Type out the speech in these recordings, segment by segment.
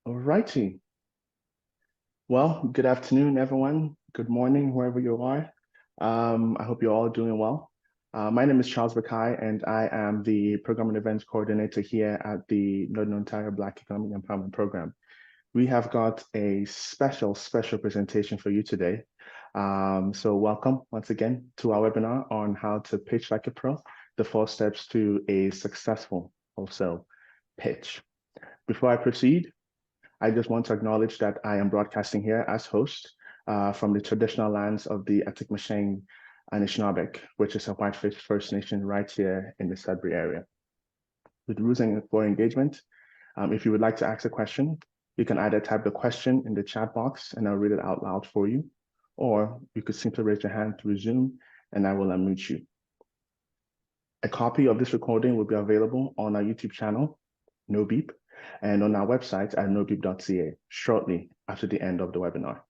Alrighty. Well, good afternoon, everyone. Good morning, wherever you are. I hope you're all doing well. My name is Charles Bakai, and I am the Program and Events Coordinator here at the Northern Ontario Black Economic Empowerment Program. We have got a special presentation for you today. So welcome once again to our webinar on how to pitch like a pro, the 4 steps to a successful wholesale pitch. Before I proceed, I just want to acknowledge that I am broadcasting here as host from the traditional lands of the Atitamaskeng and Anishinaabe, which is a Whitefish First Nation right here in the Sudbury area. With rules for engagement, if you would like to ask a question, you can either type the question in the chat box and I'll read it out loud for you, or you could simply raise your hand through Zoom and I will unmute you. A copy of this recording will be available on our YouTube channel, No Beep, and on our website at nobeep.ca shortly after the end of the webinar.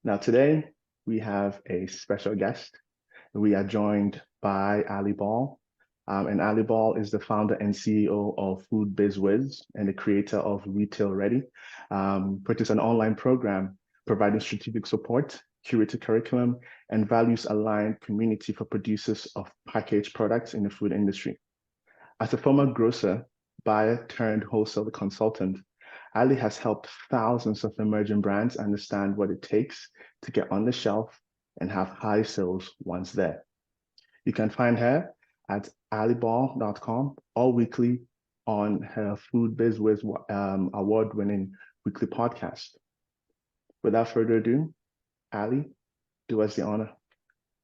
Now today, we have a special guest. We are joined by Alli Ball. And Alli Ball is the founder and CEO of Food Biz Wiz and the creator of Retail Ready, which is an online program providing strategic support, curated curriculum, and values-aligned community for producers of packaged products in the food industry. As a former grocer, buyer turned wholesale consultant, Alli has helped thousands of emerging brands understand what it takes to get on the shelf and have high sales once there. You can find her at alliball.com or weekly on her Food Biz Wiz award-winning weekly podcast. Without further ado, Alli, do us the honor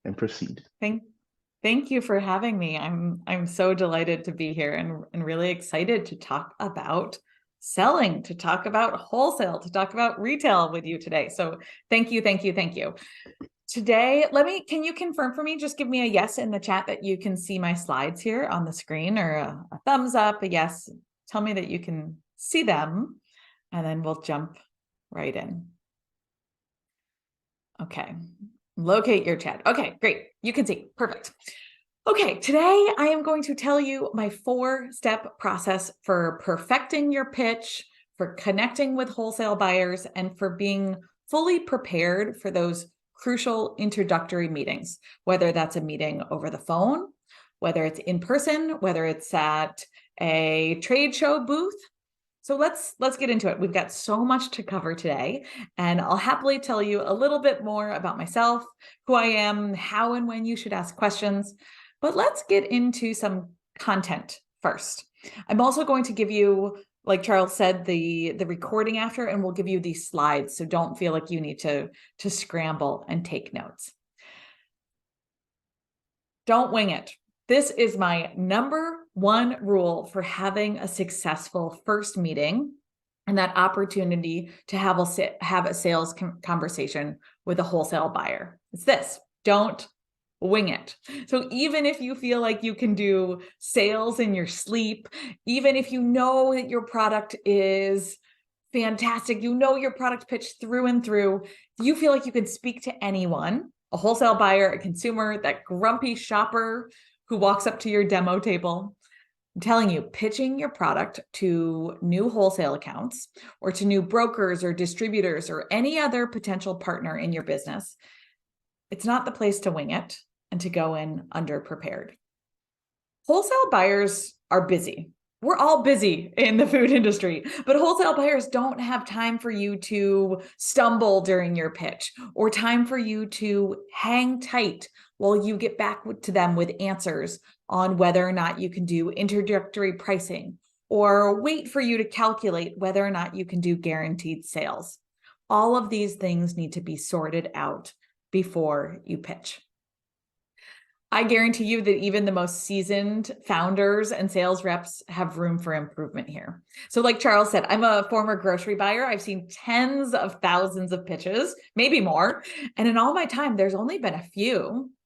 and proceed. Thank you for having me. I'm so delighted to be here and really excited to talk about selling, to talk about wholesale, to talk about retail with you today. So thank you. Today, can you confirm for me, just give me a yes in the chat that you can see my slides here on the screen, or a thumbs up, a yes. Tell me that you can see them, and then we'll jump right in. Okay. Locate your chat. Okay, great. You can see. Perfect. Okay, today I am going to tell you my 4-step process for perfecting your pitch, for connecting with wholesale buyers, and for being fully prepared for those crucial introductory meetings, whether that's a meeting over the phone, whether it's in person, whether it's at a trade show booth. So let's get into it. We've got so much to cover today, and I'll happily tell you a little bit more about myself, who I am, how and when you should ask questions. But let's get into some content first. I'm also going to give you, like Charles said, the recording after, and we'll give you these slides, so don't feel like you need to scramble and take notes. Don't wing it. This is my #1 rule for having a successful first meeting and that opportunity to have a sales conversation with a wholesale buyer. It's this: don't wing it. So even if you feel like you can do sales in your sleep, even if you know that your product is fantastic, you know your product pitch through and through, you feel like you can speak to anyone, a wholesale buyer, a consumer, that grumpy shopper who walks up to your demo table. I'm telling you, pitching your product to new wholesale accounts or to new brokers or distributors or any other potential partner in your business, it's not the place to wing it and to go in underprepared. Wholesale buyers are busy. We're all busy in the food industry, but wholesale buyers don't have time for you to stumble during your pitch or time for you to hang tight while you get back to them with answers on whether or not you can do introductory pricing, or wait for you to calculate whether or not you can do guaranteed sales. All of these things need to be sorted out before you pitch. I guarantee you that even the most seasoned founders and sales reps have room for improvement here. So like Charles said, I'm a former grocery buyer. I've seen tens of thousands of pitches, maybe more. And in all my time, there's only been a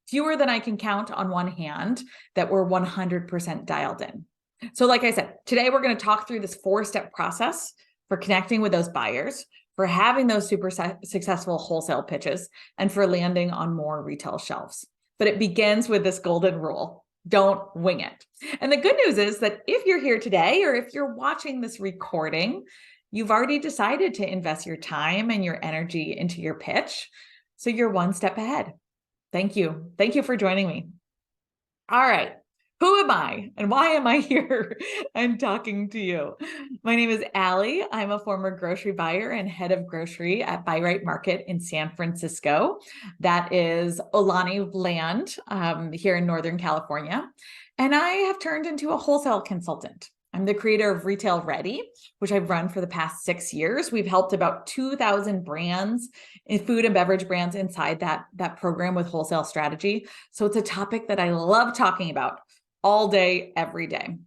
fewer than I can count on one hand, that were 100% dialed in. So like I said, today we're going to talk through this 4-step process for connecting with those buyers, for having those super successful wholesale pitches, and for landing on more retail shelves. But it begins with this golden rule: don't wing it. And the good news is that if you're here today, or if you're watching this recording, you've already decided to invest your time and your energy into your pitch. So you're one step ahead. Thank you. Thank you for joining me. All right. Who am I and why am I here and talking to you? My name is Alli. I'm a former grocery buyer and head of grocery at Bi-Rite Market in San Francisco. That is Ohlone land here in Northern California. And I have turned into a wholesale consultant. I'm the creator of Retail Ready, which I've run for the past 6 years. We've helped about 2,000 brands, food and beverage brands inside that program with wholesale strategy. So it's a topic that I love talking about all day, every day.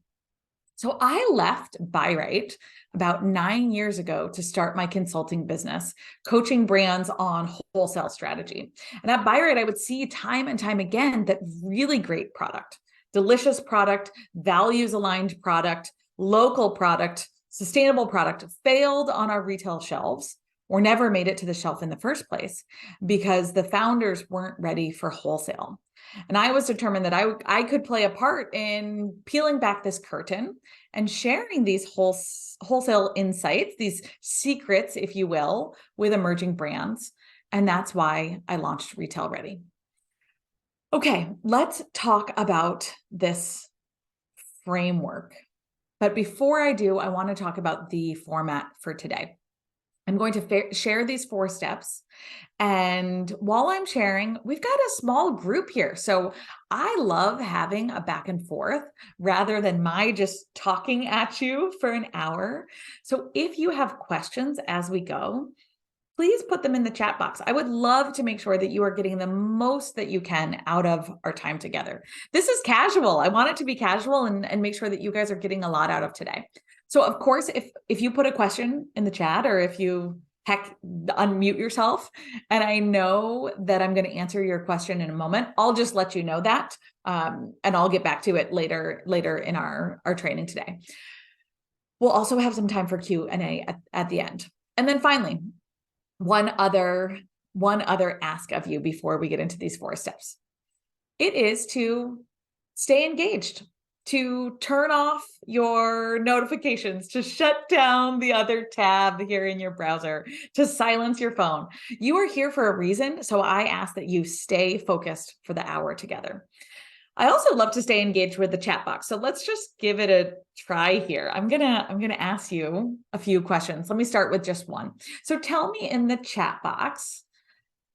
So I left Bi-Rite about 9 years ago to start my consulting business, coaching brands on wholesale strategy. And at Bi-Rite, I would see time and time again that really great product, delicious product, values-aligned product, local product, sustainable product failed on our retail shelves or never made it to the shelf in the first place because the founders weren't ready for wholesale. And I was determined that I could play a part in peeling back this curtain and sharing these wholesale insights, these secrets, if you will, with emerging brands. And that's why I launched Retail Ready. Okay, let's talk about this framework. But before I do, I want to talk about the format for today. I'm going to share these 4 steps. And while I'm sharing, we've got a small group here. So I love having a back and forth rather than my just talking at you for an hour. So if you have questions as we go, please put them in the chat box. I would love to make sure that you are getting the most that you can out of our time together. This is casual. I want it to be casual and make sure that you guys are getting a lot out of today. So of course, if you put a question in the chat or if you unmute yourself, and I know that I'm going to answer your question in a moment, I'll just let you know that, and I'll get back to it later in our training today. We'll also have some time for Q&A at the end. And then finally, one other ask of you before we get into these 4 steps. It is to stay engaged, to turn off your notifications, to shut down the other tab here in your browser, to silence your phone. You are here for a reason, so I ask that you stay focused for the hour together. I also love to stay engaged with the chat box. So let's just give it a try here. I'm gonna ask you a few questions. Let me start with just one. So tell me in the chat box,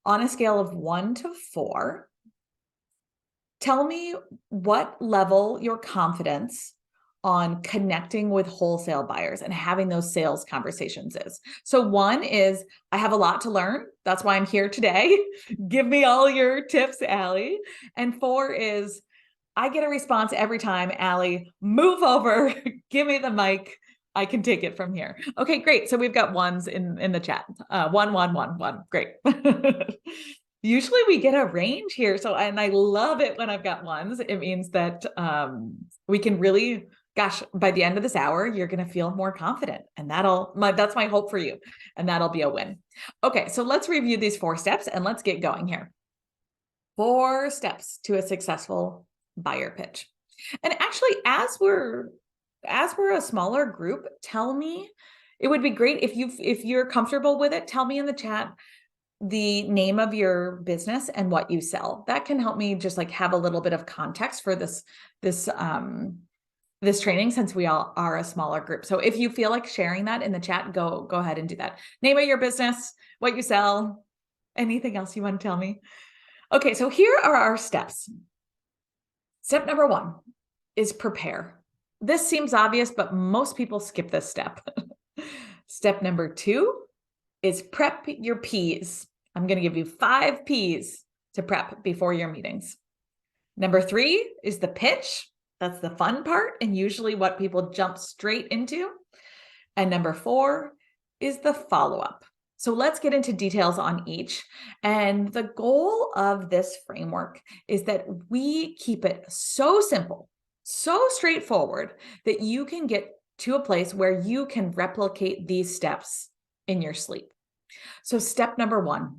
on a scale of 1 to 4, tell me what level your confidence on connecting with wholesale buyers and having those sales conversations is. So 1 is, I have a lot to learn. That's why I'm here today. Give me all your tips, Alli. And 4 is, I get a response every time, Alli, move over, give me the mic. I can take it from here. Okay, great. So we've got 1s in the chat. 1, 1, 1, 1. Great. Usually we get a range here. So, and I love it when I've got 1s. It means that we can really, gosh, by the end of this hour, you're going to feel more confident. And that's my hope for you. And that'll be a win. Okay, so let's review these 4 steps and let's get going here. 4 steps to a successful buyer pitch. And actually, as we're a smaller group, tell me, it would be great if you're comfortable with it, tell me in the chat the name of your business and what you sell. That can help me just like have a little bit of context for this training, since we all are a smaller group. So if you feel like sharing that in the chat, go ahead and do that. Name of your business, what you sell, anything else you want to tell me. Okay, so here are our steps. Step number 1 is prepare. This seems obvious, but most people skip this step. Step number 2 is prep your P's. I'm going to give you 5 P's to prep before your meetings. Number 3 is the pitch. That's the fun part and usually what people jump straight into. And number 4 is the follow-up. So let's get into details on each. And the goal of this framework is that we keep it so simple, so straightforward that you can get to a place where you can replicate these steps in your sleep. So step number 1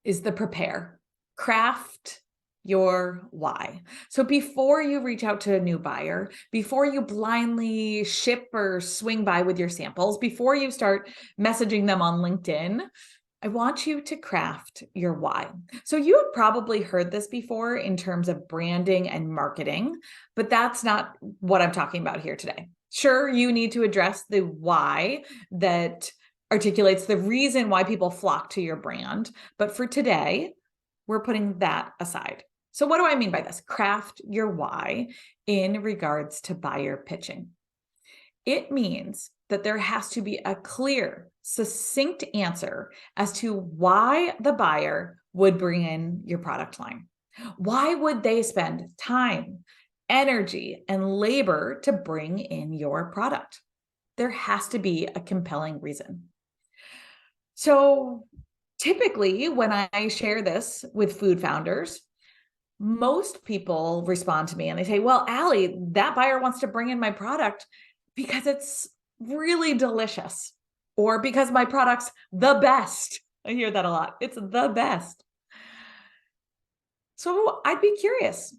is the prepare. Craft your why. So before you reach out to a new buyer, before you blindly ship or swing by with your samples, before you start messaging them on LinkedIn, I want you to craft your why. So you have probably heard this before in terms of branding and marketing, but that's not what I'm talking about here today. Sure, you need to address the why that articulates the reason why people flock to your brand. But for today, we're putting that aside. So what do I mean by this? Craft your why in regards to buyer pitching. It means that there has to be a clear, succinct answer as to why the buyer would bring in your product line. Why would they spend time, energy, and labor to bring in your product? There has to be a compelling reason. So typically, when I share this with food founders, most people respond to me and they say, well, Alli, that buyer wants to bring in my product because it's really delicious, or because my product's the best. I hear that a lot. It's the best. So I'd be curious.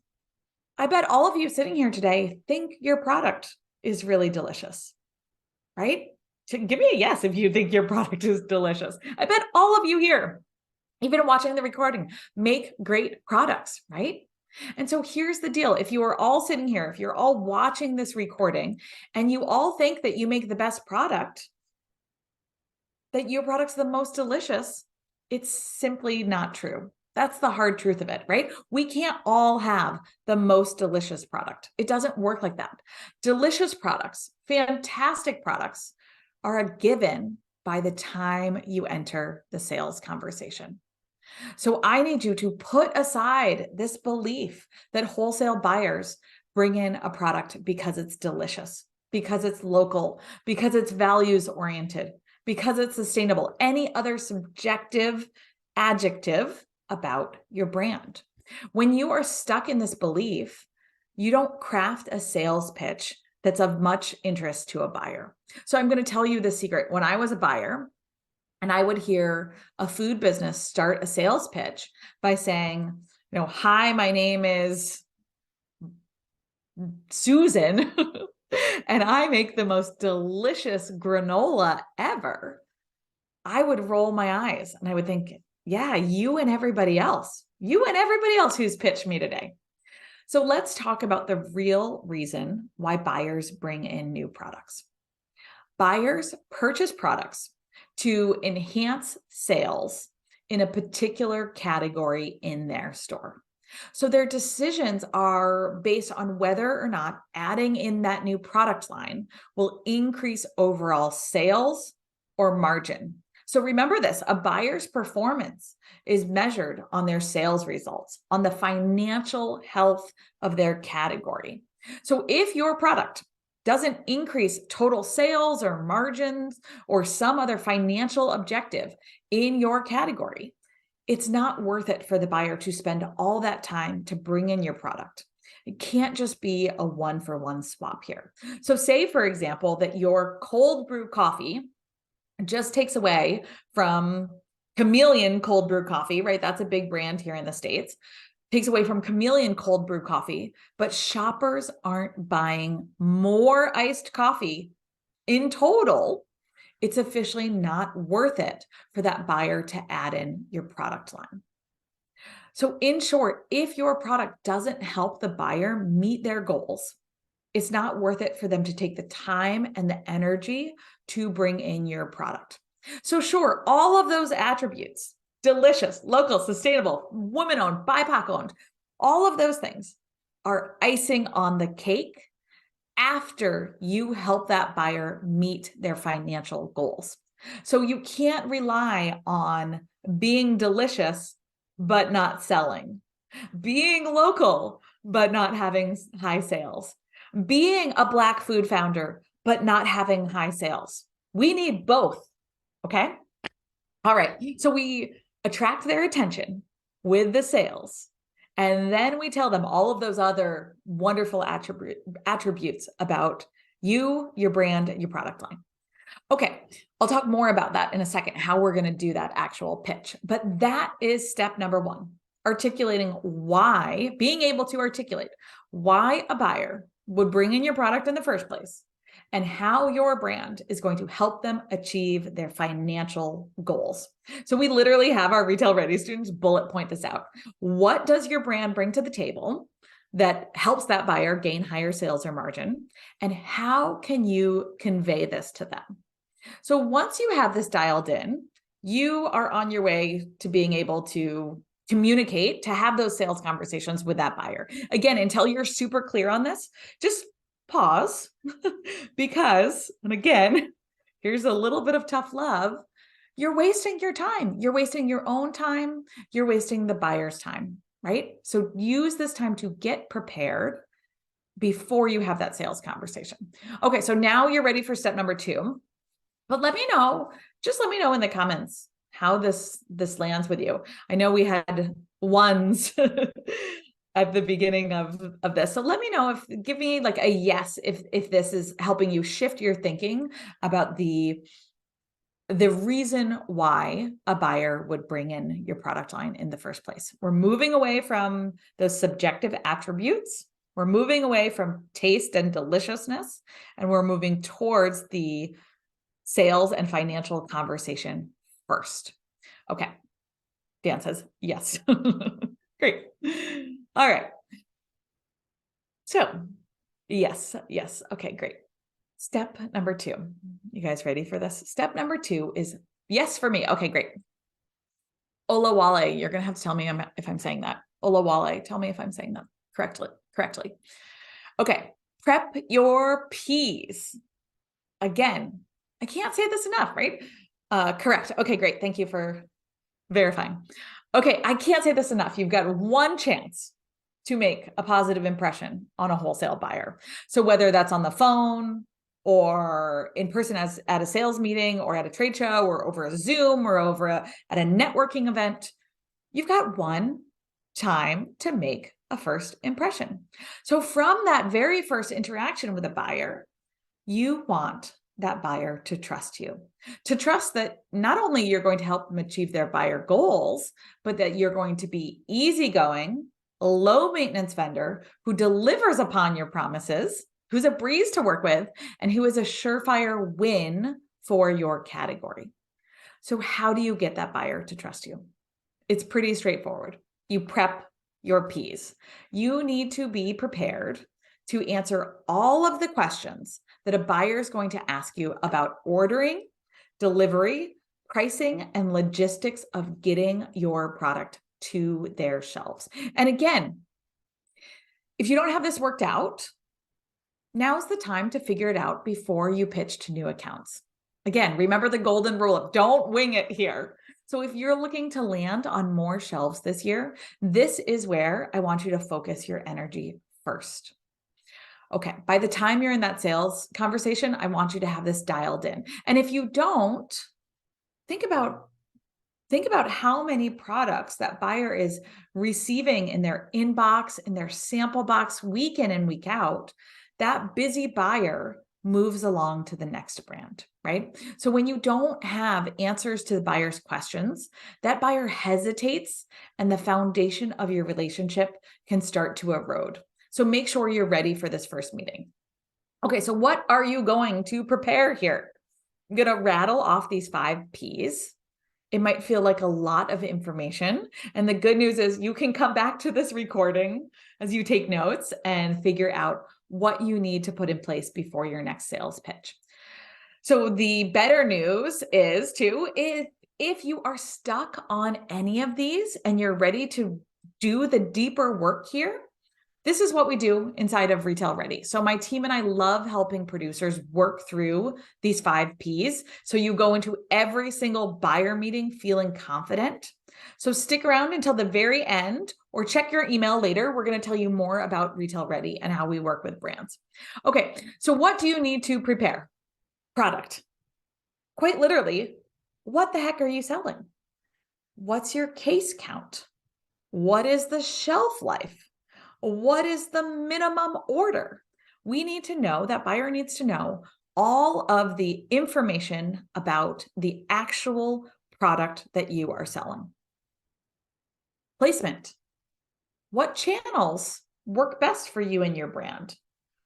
I bet all of you sitting here today think your product is really delicious, right? Give me a yes if you think your product is delicious. I bet all of you here, even watching the recording, make great products, right? And so here's the deal. If you are all sitting here, if you're all watching this recording and you all think that you make the best product, that your product's the most delicious, it's simply not true. That's the hard truth of it, right? We can't all have the most delicious product. It doesn't work like that. Delicious products, fantastic products, are a given by the time you enter the sales conversation. So I need you to put aside this belief that wholesale buyers bring in a product because it's delicious, because it's local, because it's values oriented, because it's sustainable, any other subjective adjective about your brand. When you are stuck in this belief, you don't craft a sales pitch that's of much interest to a buyer. So I'm going to tell you the secret. When I was a buyer, and I would hear a food business start a sales pitch by saying, hi, my name is Susan, and I make the most delicious granola ever. I would roll my eyes and I would think, yeah, you and everybody else who's pitched me today. So let's talk about the real reason why buyers bring in new products. Buyers purchase products to enhance sales in a particular category in their store. So their decisions are based on whether or not adding in that new product line will increase overall sales or margin. So remember this, a buyer's performance is measured on their sales results, on the financial health of their category. So if your product doesn't increase total sales or margins or some other financial objective in your category, it's not worth it for the buyer to spend all that time to bring in your product. It can't just be a one-for-one swap here. So say, for example, that your cold brew coffee just takes away from Chameleon cold brew coffee, right? That's a big brand here in the States. Takes away from Chameleon cold brew coffee, but shoppers aren't buying more iced coffee in total. It's officially not worth it for that buyer to add in your product line. So in short, if your product doesn't help the buyer meet their goals, it's not worth it for them to take the time and the energy to bring in your product. So sure, all of those attributes, delicious, local, sustainable, women-owned, BIPOC-owned, all of those things are icing on the cake after you help that buyer meet their financial goals. So you can't rely on being delicious, but not selling, being local, but not having high sales, being a Black food founder, but not having high sales. We need both, okay? All right, so we attract their attention with the sales, and then we tell them all of those other wonderful attributes about you, your brand, your product line. Okay, I'll talk more about that in a second, how we're going to do that actual pitch. But that is step number one. articulating why, being able to articulate why a buyer would bring in your product in the first place and how your brand is going to help them achieve their financial goals. So we literally have our Retail Ready students bullet point this out. What does your brand bring to the table that helps that buyer gain higher sales or margin? And how can you convey this to them? So once you have this dialed in, you are on your way to being able to communicate, to have those sales conversations with that buyer. Again, until you're super clear on this, just pause because, and again, here's a little bit of tough love. You're wasting your time. You're wasting your own time. You're wasting the buyer's time, right? So use this time to get prepared before you have that sales conversation. Okay, so now you're ready for step number 2. But let me know, just let me know in the comments how this lands with you. I know we had ones at the beginning of this. So let me know, give me like a yes if this is helping you shift your thinking about the reason why a buyer would bring in your product line in the first place. We're moving away from those subjective attributes. We're moving away from taste and deliciousness, and we're moving towards the sales and financial conversation first. Okay. Dan says yes. Great. All right. So yes. Okay, great. Step number 2. You guys ready for this? Step number 2 is yes for me. Okay, great. Olawale, you're going to have to tell me if I'm saying that. Olawale, tell me if I'm saying that correctly. Okay. Prep your peas. Again, I can't say this enough, right? Correct. Okay, great. Thank you for verifying. Okay, I can't say this enough. You've got one chance to make a positive impression on a wholesale buyer. So whether that's on the phone or in person at a sales meeting or at a trade show or over a Zoom or at a networking event, you've got one time to make a first impression. So from that very first interaction with a buyer, you want that buyer to trust you, to trust that not only you're going to help them achieve their buyer goals, but that you're going to be easygoing, low maintenance vendor who delivers upon your promises, who's a breeze to work with, and who is a surefire win for your category. So how do you get that buyer to trust you? It's pretty straightforward. You prep your peas. You need to be prepared to answer all of the questions that a buyer is going to ask you about ordering, delivery, pricing, and logistics of getting your product to their shelves. And again, if you don't have this worked out, now's the time to figure it out before you pitch to new accounts. Again, remember the golden rule of don't wing it here. So if you're looking to land on more shelves this year, this is where I want you to focus your energy first. Okay, by the time you're in that sales conversation, I want you to have this dialed in. And if you don't, think about how many products that buyer is receiving in their inbox, in their sample box, week in and week out. That busy buyer moves along to the next brand, right? So when you don't have answers to the buyer's questions, that buyer hesitates and the foundation of your relationship can start to erode. So make sure you're ready for this first meeting. Okay, so what are you going to prepare here? I'm going to rattle off these 5 Ps. It might feel like a lot of information. And the good news is you can come back to this recording as you take notes and figure out what you need to put in place before your next sales pitch. So the better news is if you are stuck on any of these and you're ready to do the deeper work here, this is what we do inside of Retail Ready. So my team and I love helping producers work through these 5 Ps. So you go into every single buyer meeting feeling confident. So stick around until the very end or check your email later. We're going to tell you more about Retail Ready and how we work with brands. Okay, so what do you need to prepare? Product. Quite literally, what the heck are you selling? What's your case count? What is the shelf life? What is the minimum order? We need to know, that buyer needs to know all of the information about the actual product that you are selling. Placement. What channels work best for you and your brand?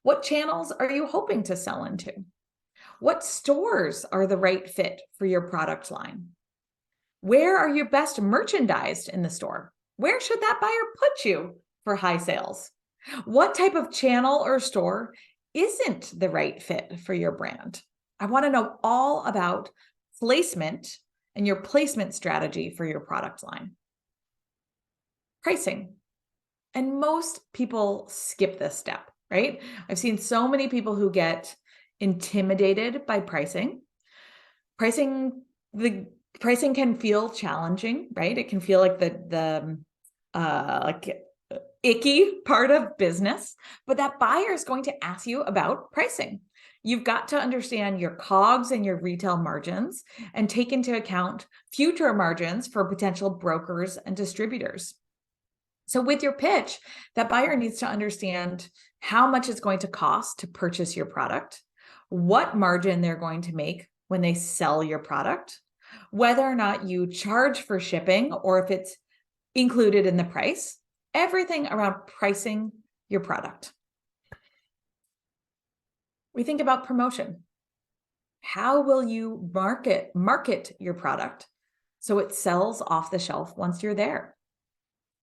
What channels are you hoping to sell into? What stores are the right fit for your product line? Where are you best merchandised in the store? Where should that buyer put you for high sales? What type of channel or store isn't the right fit for your brand? I want to know all about placement and your placement strategy for your product line. Pricing. And most people skip this step, right? I've seen so many people who get intimidated by pricing. The pricing can feel challenging, right? It can feel like the icky part of business, but that buyer is going to ask you about pricing. You've got to understand your COGS and your retail margins and take into account future margins for potential brokers and distributors. So with your pitch, that buyer needs to understand how much it's going to cost to purchase your product, what margin they're going to make when they sell your product, whether or not you charge for shipping or if it's included in the price, everything around pricing your product. We think about promotion. How will you market your product so it sells off the shelf once you're there?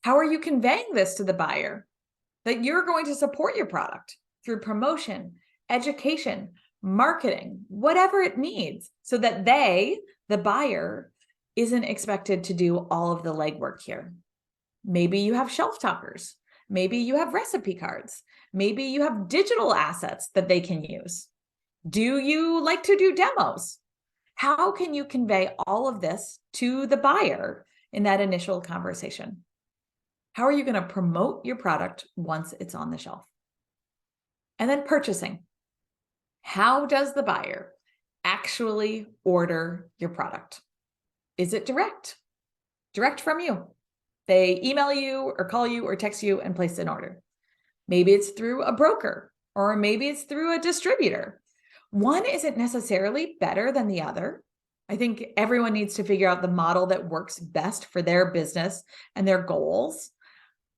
How are you conveying this to the buyer that you're going to support your product through promotion, education, marketing, whatever it needs, so that the buyer, isn't expected to do all of the legwork here? Maybe you have shelf talkers. Maybe you have recipe cards. Maybe you have digital assets that they can use. Do you like to do demos? How can you convey all of this to the buyer in that initial conversation? How are you going to promote your product once it's on the shelf? And then purchasing. How does the buyer actually order your product? Is it direct? Direct from you. They email you or call you or text you and place an order. Maybe it's through a broker, or maybe it's through a distributor. One isn't necessarily better than the other. I think everyone needs to figure out the model that works best for their business and their goals.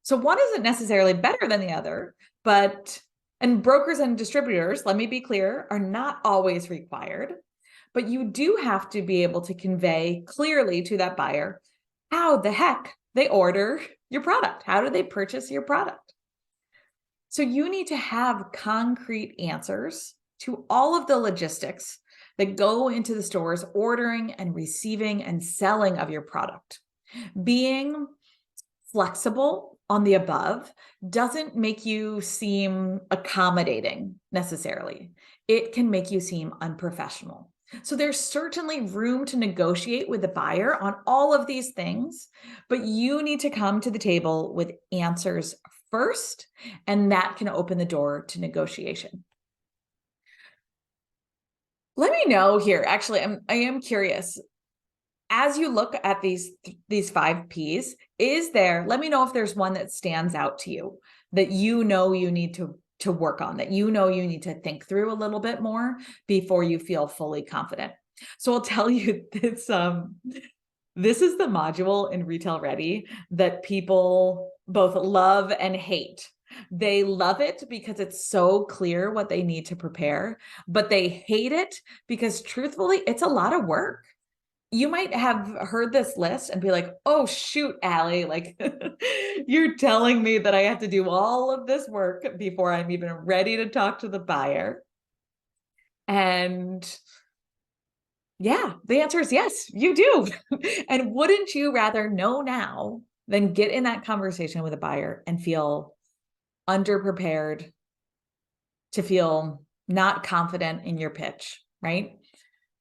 So one isn't necessarily better than the other, and brokers and distributors, let me be clear, are not always required, but you do have to be able to convey clearly to that buyer how the heck they order your product. How do they purchase your product? So you need to have concrete answers to all of the logistics that go into the store's ordering and receiving and selling of your product. Being flexible on the above doesn't make you seem accommodating necessarily. It can make you seem unprofessional. So there's certainly room to negotiate with the buyer on all of these things, but you need to come to the table with answers first, and that can open the door to negotiation. Let me know here. Actually, I am curious. As you look at these 5 Ps, let me know if there's one that stands out to you that you know you need to work on, that you know you need to think through a little bit more before you feel fully confident. So I'll tell you this, this is the module in Retail Ready that people both love and hate. They love it because it's so clear what they need to prepare, but they hate it because truthfully, it's a lot of work. You might have heard this list and be like, oh, shoot, Alli, like you're telling me that I have to do all of this work before I'm even ready to talk to the buyer. And yeah, the answer is yes, you do. And wouldn't you rather know now than get in that conversation with a buyer and feel underprepared, to feel not confident in your pitch, right?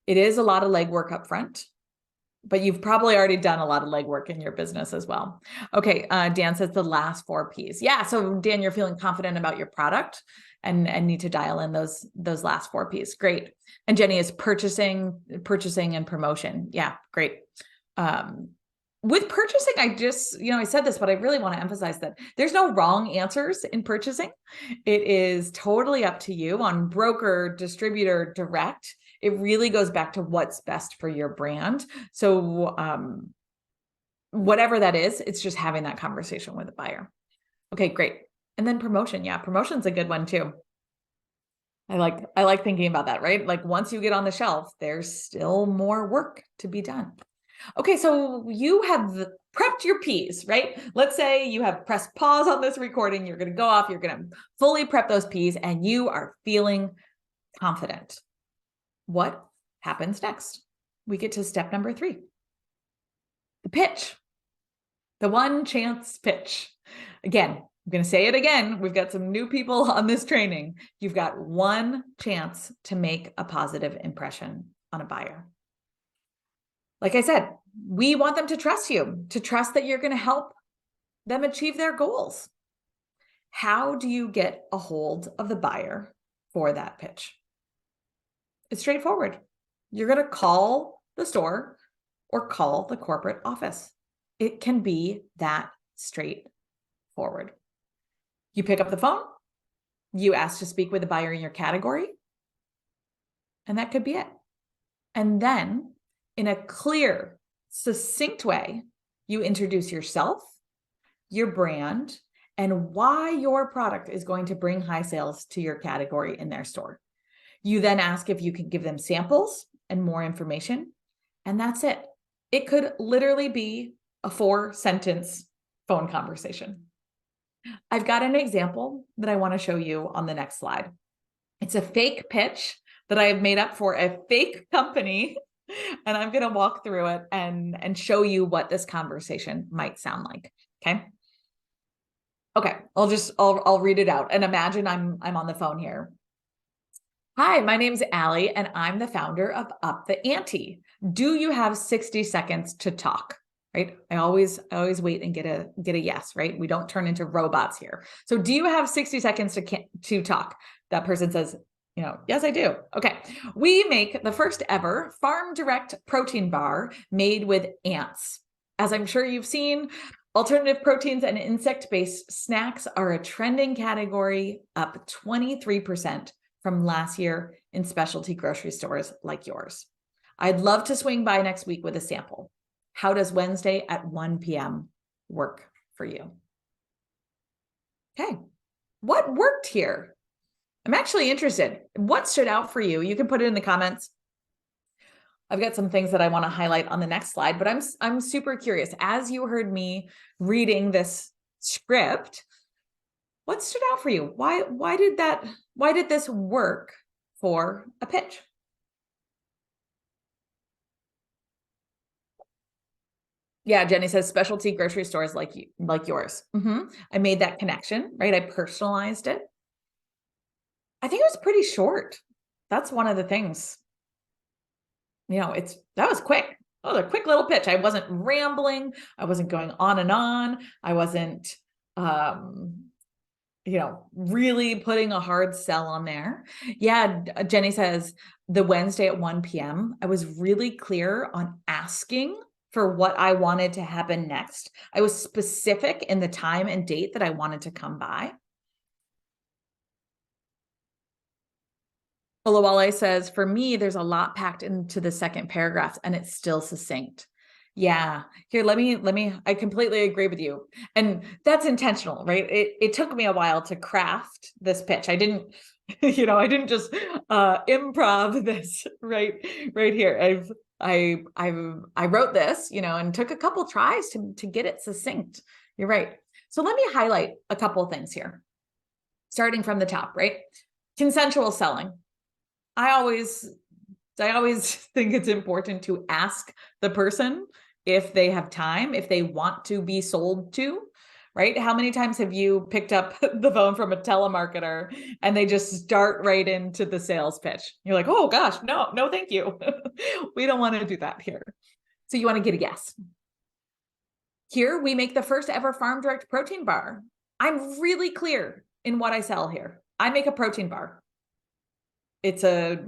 It is a lot of legwork up front, but you've probably already done a lot of legwork in your business as well. Okay, Dan says the last 4 Ps. Yeah, so Dan, you're feeling confident about your product and need to dial in those last 4 Ps. Great. And Jenny is purchasing and promotion. Yeah, great. With purchasing, I said this, but I really want to emphasize that there's no wrong answers in purchasing. It is totally up to you on broker, distributor, direct. It really goes back to what's best for your brand. So whatever that is, it's just having that conversation with the buyer. Okay, great. And then promotion. Yeah, promotion's a good one too. I like thinking about that, right? Like once you get on the shelf, there's still more work to be done. Okay, so you have prepped your peas, right? Let's say you have pressed pause on this recording. You're going to go off. You're going to fully prep those peas and you are feeling confident. What happens next? We get to step number 3. The pitch. The one chance pitch. Again, I'm going to say it again. We've got some new people on this training. You've got one chance to make a positive impression on a buyer. Like I said, we want them to trust you, to trust that you're going to help them achieve their goals. How do you get a hold of the buyer for that pitch? It's straightforward. You're going to call the store or call the corporate office. It can be that straightforward. You pick up the phone, you ask to speak with a buyer in your category, and that could be it. And then in a clear, succinct way, you introduce yourself, your brand, and why your product is going to bring high sales to your category in their store. You then ask if you can give them samples and more information, and that's it. It could literally be a 4-sentence phone conversation. I've got an example that I want to show you on the next slide. It's a fake pitch that I have made up for a fake company, and I'm going to walk through it and show you what this conversation might sound like. Okay, I'll read it out and imagine I'm on the phone here. Hi, my name's Alli, and I'm the founder of Up the Ante. Do you have 60 seconds to talk? Right? I always wait and get a yes, right? We don't turn into robots here. So do you have 60 seconds to talk? That person says, yes, I do. Okay. We make the first ever farm direct protein bar made with ants. As I'm sure you've seen, alternative proteins and insect-based snacks are a trending category, up 23% from last year in specialty grocery stores like yours. I'd love to swing by next week with a sample. How does Wednesday at 1 p.m. work for you? Okay, what worked here? I'm actually interested. What stood out for you? You can put it in the comments. I've got some things that I want to highlight on the next slide, but I'm super curious. As you heard me reading this script, what stood out for you? Why did this work for a pitch? Yeah, Jenny says specialty grocery stores like yours. I made that connection, right? I personalized it. I think it was pretty short. That's one of the things. That was quick. That was a quick little pitch. I wasn't rambling. I wasn't going on and on. I wasn't, really putting a hard sell on there. Yeah, Jenny says the Wednesday at 1 p.m. I was really clear on asking for what I wanted to happen next. I was specific in the time and date that I wanted to come by. Olawale says, for me, there's a lot packed into the second paragraph and it's still succinct. Yeah, here, let me, I completely agree with you. And that's intentional, right? It took me a while to craft this pitch. I didn't, I didn't just improv this right here. I wrote this, and took a couple tries to get it succinct. You're right. So let me highlight a couple of things here. Starting from the top, right? Consensual selling. I always think it's important to ask the person if they have time, if they want to be sold to, right? How many times have you picked up the phone from a telemarketer and they just start right into the sales pitch? You're like, oh gosh, no, thank you. We don't want to do that here. So you want to get a yes. Here we make the first ever farm direct protein bar. I'm really clear in what I sell here. I make a protein bar. It's a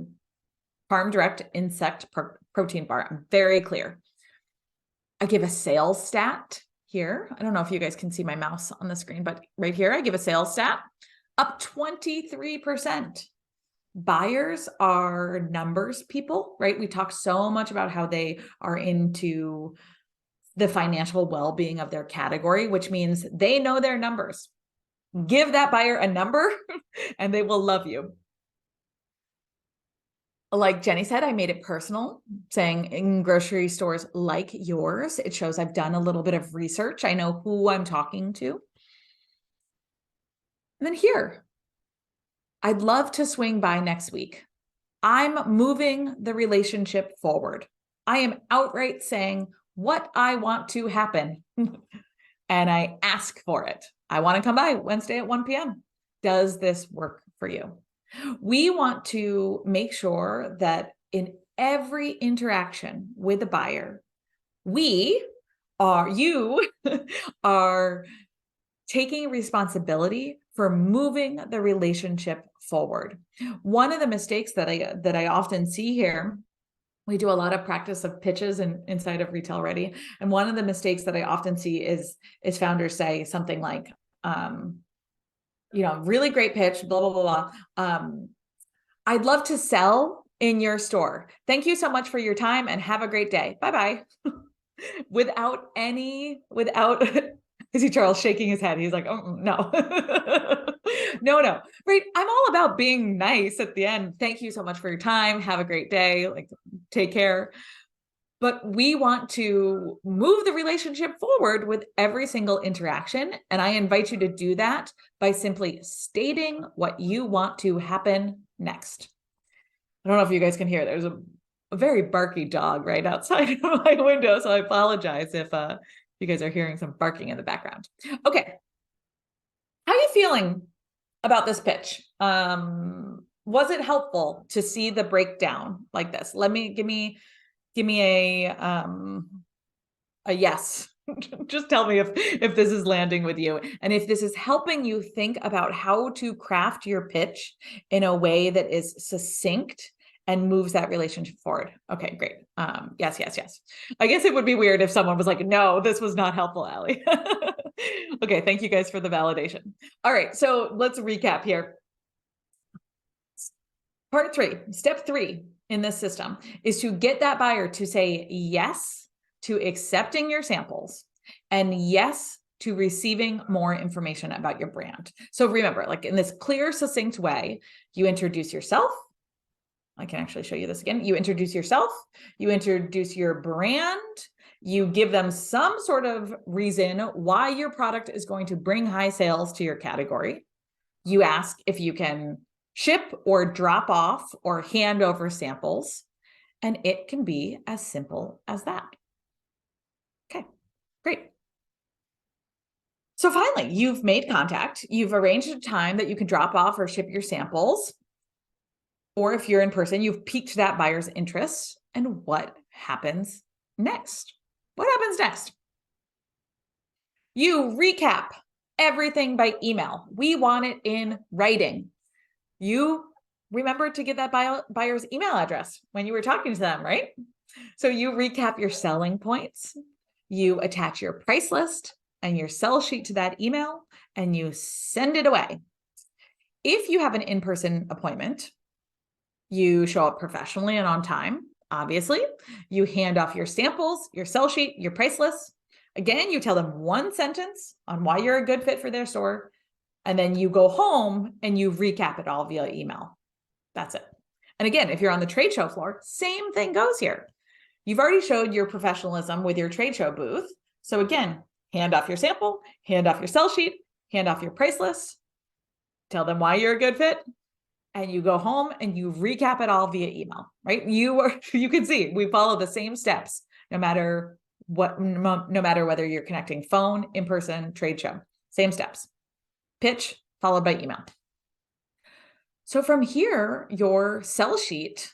farm direct insect protein bar. I'm very clear. I give a sales stat here. I don't know if you guys can see my mouse on the screen, but right here, I give a sales stat up 23%. Buyers are numbers people, right? We talk so much about how they are into the financial well-being of their category, which means they know their numbers. Give that buyer a number and they will love you. Like Jenny said, I made it personal, saying in grocery stores like yours, it shows I've done a little bit of research. I know who I'm talking to. And then here, I'd love to swing by next week. I'm moving the relationship forward. I am outright saying what I want to happen. And I ask for it. I want to come by Wednesday at 1 p.m. Does this work for you? We want to make sure that in every interaction with the buyer, you are taking responsibility for moving the relationship forward. One of the mistakes that I often see here, we do a lot of practice of pitches inside of Retail Ready. And one of the mistakes that I often see is founders say something like, really great pitch, blah, blah, blah, blah. I'd love to sell in your store. Thank you so much for your time and have a great day. Bye-bye. without, I see Charles shaking his head. He's like, oh, no, no, right. I'm all about being nice at the end. Thank you so much for your time. Have a great day. Like, take care. But we want to move the relationship forward with every single interaction. And I invite you to do that by simply stating what you want to happen next. I don't know if you guys can hear, there's a very barky dog right outside of my window. So I apologize if you guys are hearing some barking in the background. Okay. How are you feeling about this pitch? Was it helpful to see the breakdown like this? Give me a yes. Just tell me if this is landing with you. And if this is helping you think about how to craft your pitch in a way that is succinct and moves that relationship forward. Okay, great. Yes. I guess it would be weird if someone was like, no, this was not helpful, Alli. Okay, thank you guys for the validation. All right, so let's recap here. Part 3, step 3 in this system is to get that buyer to say yes to accepting your samples and yes to receiving more information about your brand. So remember, like in this clear, succinct way, you introduce yourself. I can actually show you this again. You introduce yourself, you introduce your brand, you give them some sort of reason why your product is going to bring high sales to your category. You ask if you can ship or drop off or hand over samples, and it can be as simple as that. Okay, great. So finally, you've made contact. You've arranged a time that you can drop off or ship your samples. Or if you're in person, you've piqued that buyer's interest. And what happens next? What happens next? You recap everything by email. We want it in writing. You remember to get that buyer's email address when you were talking to them, right? So you recap your selling points. You attach your price list and your sell sheet to that email, and you send it away. If you have an in-person appointment, you show up professionally and on time, obviously. You hand off your samples, your sell sheet, your price list. Again, you tell them one sentence on why you're a good fit for their store, and then you go home and you recap it all via email. That's it. And again, if you're on the trade show floor, same thing goes here. You've already showed your professionalism with your trade show booth. So again, hand off your sample, hand off your sell sheet, hand off your price list, tell them why you're a good fit, and you go home and you recap it all via email, right? You can see we follow the same steps, no matter whether you're connecting phone, in-person, trade show, same steps. Pitch followed by email. So from here, your sell sheet,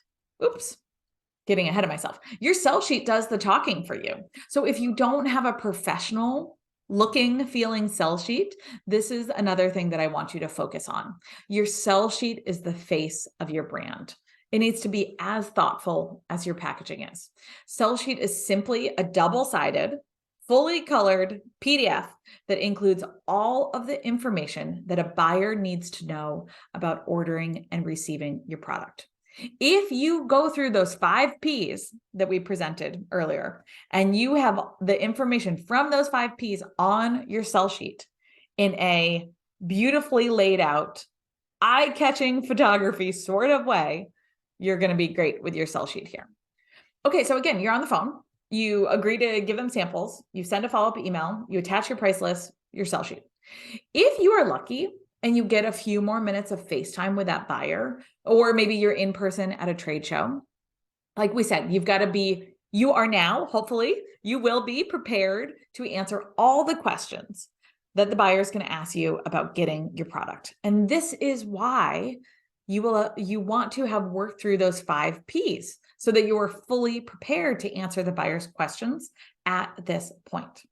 getting ahead of myself. Your sell sheet does the talking for you. So if you don't have a professional looking, feeling sell sheet, this is another thing that I want you to focus on. Your sell sheet is the face of your brand. It needs to be as thoughtful as your packaging is. Sell sheet is simply a double-sided, fully colored PDF that includes all of the information that a buyer needs to know about ordering and receiving your product. If you go through those 5 Ps that we presented earlier, and you have the information from those 5 Ps on your sell sheet in a beautifully laid out, eye-catching photography sort of way, you're going to be great with your sell sheet here. Okay, so again, you're on the phone. You agree to give them samples. You send a follow-up email. You attach your price list, your sell sheet. If you are lucky and you get a few more minutes of FaceTime with that buyer, or maybe you're in person at a trade show, like we said, you are now, hopefully, you will be prepared to answer all the questions that the buyer is going to ask you about getting your product. And this is why you want to have worked through those 5 Ps so that you are fully prepared to answer the buyer's questions at this point.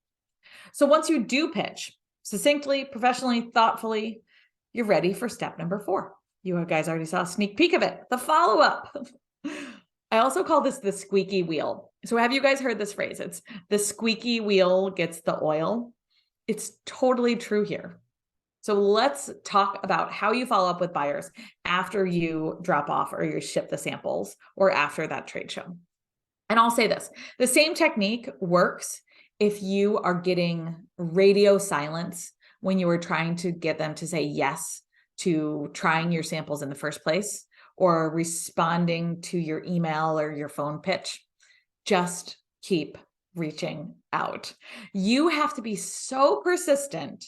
So once you do pitch succinctly, professionally, thoughtfully, you're ready for step number 4. You guys already saw a sneak peek of it, the follow-up. I also call this the squeaky wheel. So have you guys heard this phrase? It's the squeaky wheel gets the oil. It's totally true here. So let's talk about how you follow up with buyers after you drop off or you ship the samples or after that trade show. And I'll say this, the same technique works if you are getting radio silence when you are trying to get them to say yes to trying your samples in the first place or responding to your email or your phone pitch. Just keep reaching out. You have to be so persistent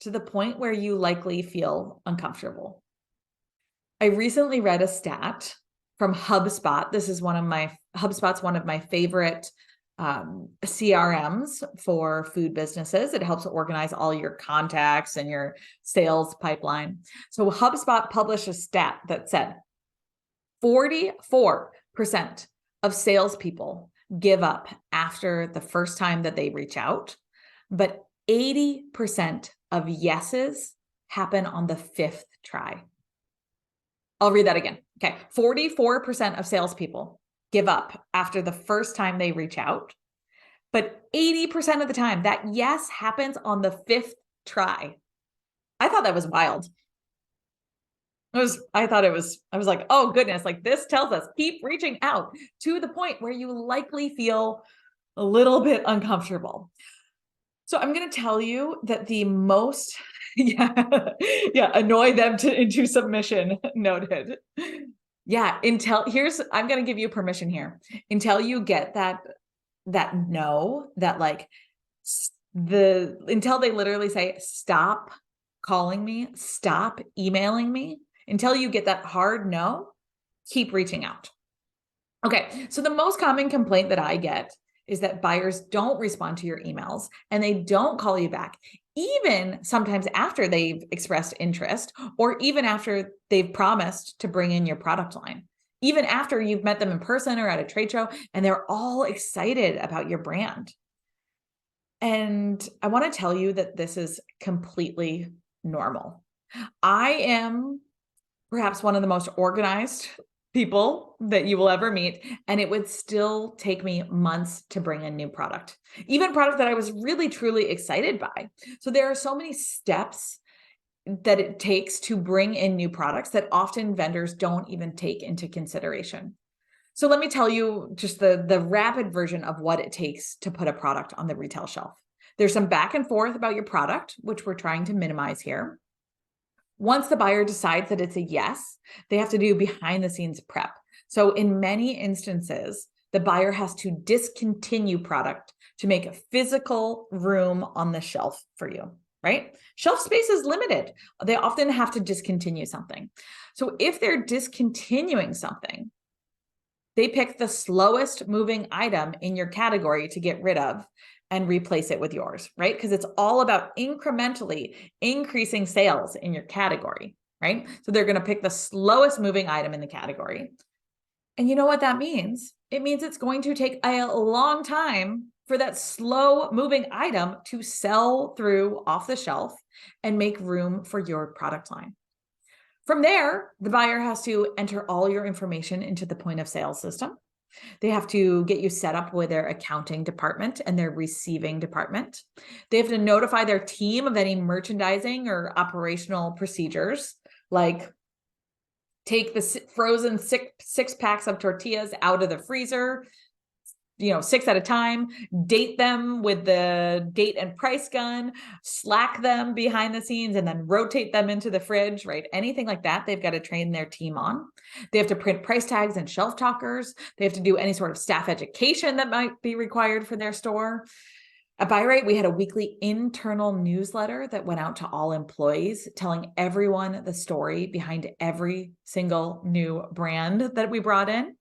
to the point where you likely feel uncomfortable. I recently read a stat from HubSpot. HubSpot's one of my favorite CRMs for food businesses. It helps organize all your contacts and your sales pipeline. So HubSpot published a stat that said 44% of salespeople give up after the first time that they reach out, but 80% of yeses happen on the 5th try. I'll read that again. Okay. 44% of salespeople give up after the first time they reach out, but 80% of the time that yes happens on the 5th try. I thought that was wild. I was like, oh goodness, like this tells us keep reaching out to the point where you likely feel a little bit uncomfortable. So I'm going to tell you that the most, annoy them into submission. Noted. Yeah. I'm going to give you permission here until you get until they literally say, stop calling me, stop emailing me, until you get that hard no, keep reaching out. Okay. So the most common complaint that I get is that buyers don't respond to your emails and they don't call you back, even sometimes after they've expressed interest or even after they've promised to bring in your product line, even after you've met them in person or at a trade show and they're all excited about your brand. And I want to tell you that this is completely normal. I am perhaps one of the most organized people that you will ever meet, and it would still take me months to bring in new product, even product that I was really, truly excited by. So there are so many steps that it takes to bring in new products that often vendors don't even take into consideration. So let me tell you just the rapid version of what it takes to put a product on the retail shelf. There's some back and forth about your product, which we're trying to minimize here. Once the buyer decides that it's a yes, they have to do behind the scenes prep. So in many instances, the buyer has to discontinue product to make a physical room on the shelf for you, right? Shelf space is limited. They often have to discontinue something. So if they're discontinuing something, they pick the slowest moving item in your category to get rid of and replace it with yours, right? Because it's all about incrementally increasing sales in your category, right? So they're going to pick the slowest moving item in the category. And you know what that means? It means it's going to take a long time for that slow moving item to sell through off the shelf and make room for your product line. From there, the buyer has to enter all your information into the point of sale system. They have to get you set up with their accounting department and their receiving department. They have to notify their team of any merchandising or operational procedures, like take the frozen six packs of tortillas out of the freezer, 6 at a time, date them with the date and price gun, Slack them behind the scenes, and then rotate them into the fridge, right? Anything like that, they've got to train their team on. They have to print price tags and shelf talkers. They have to do any sort of staff education that might be required for their store. At Bi-Rite, we had a weekly internal newsletter that went out to all employees, telling everyone the story behind every single new brand that we brought in.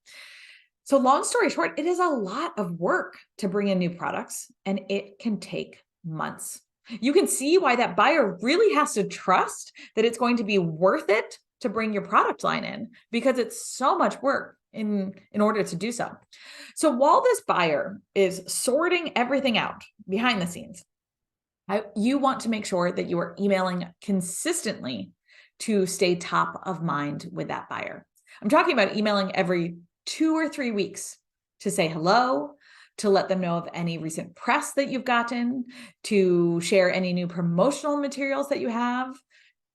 So long story short, it is a lot of work to bring in new products, and it can take months. You can see why that buyer really has to trust that it's going to be worth it to bring your product line in, because it's so much work in order to do so. So while this buyer is sorting everything out behind the scenes, you want to make sure that you are emailing consistently to stay top of mind with that buyer. I'm talking about emailing every 2 or 3 weeks to say hello, to let them know of any recent press that you've gotten, to share any new promotional materials that you have,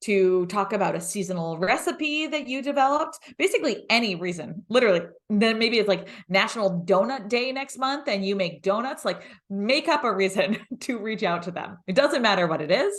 to talk about a seasonal recipe that you developed, basically any reason, literally. Then maybe it's like National Donut Day next month and you make donuts, like make up a reason to reach out to them. It doesn't matter what it is,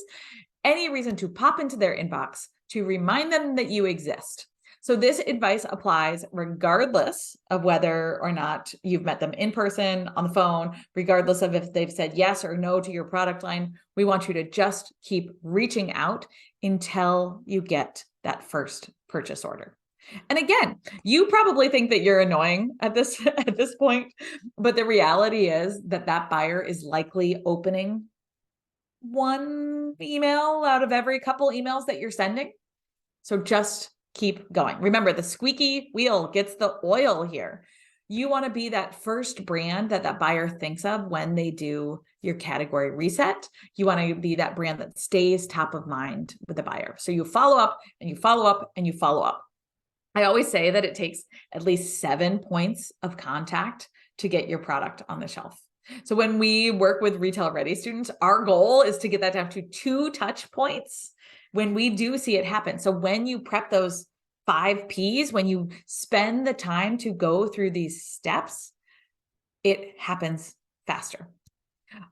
any reason to pop into their inbox to remind them that you exist. So this advice applies regardless of whether or not you've met them in person, on the phone, regardless of if they've said yes or no to your product line. We want you to just keep reaching out until you get that first purchase order. And again, you probably think that you're annoying at this point, but the reality is that that buyer is likely opening one email out of every couple emails that you're sending. So just keep going. Remember, the squeaky wheel gets the oil here. You want to be that first brand that buyer thinks of when they do your category reset. You want to be that brand that stays top of mind with the buyer. So you follow up and you follow up and you follow up. I always say that it takes at least 7 points of contact to get your product on the shelf. So when we work with retail ready students, our goal is to get that down to 2 touch points when we do see it happen. So when you prep those 5 Ps, when you spend the time to go through these steps, it happens faster.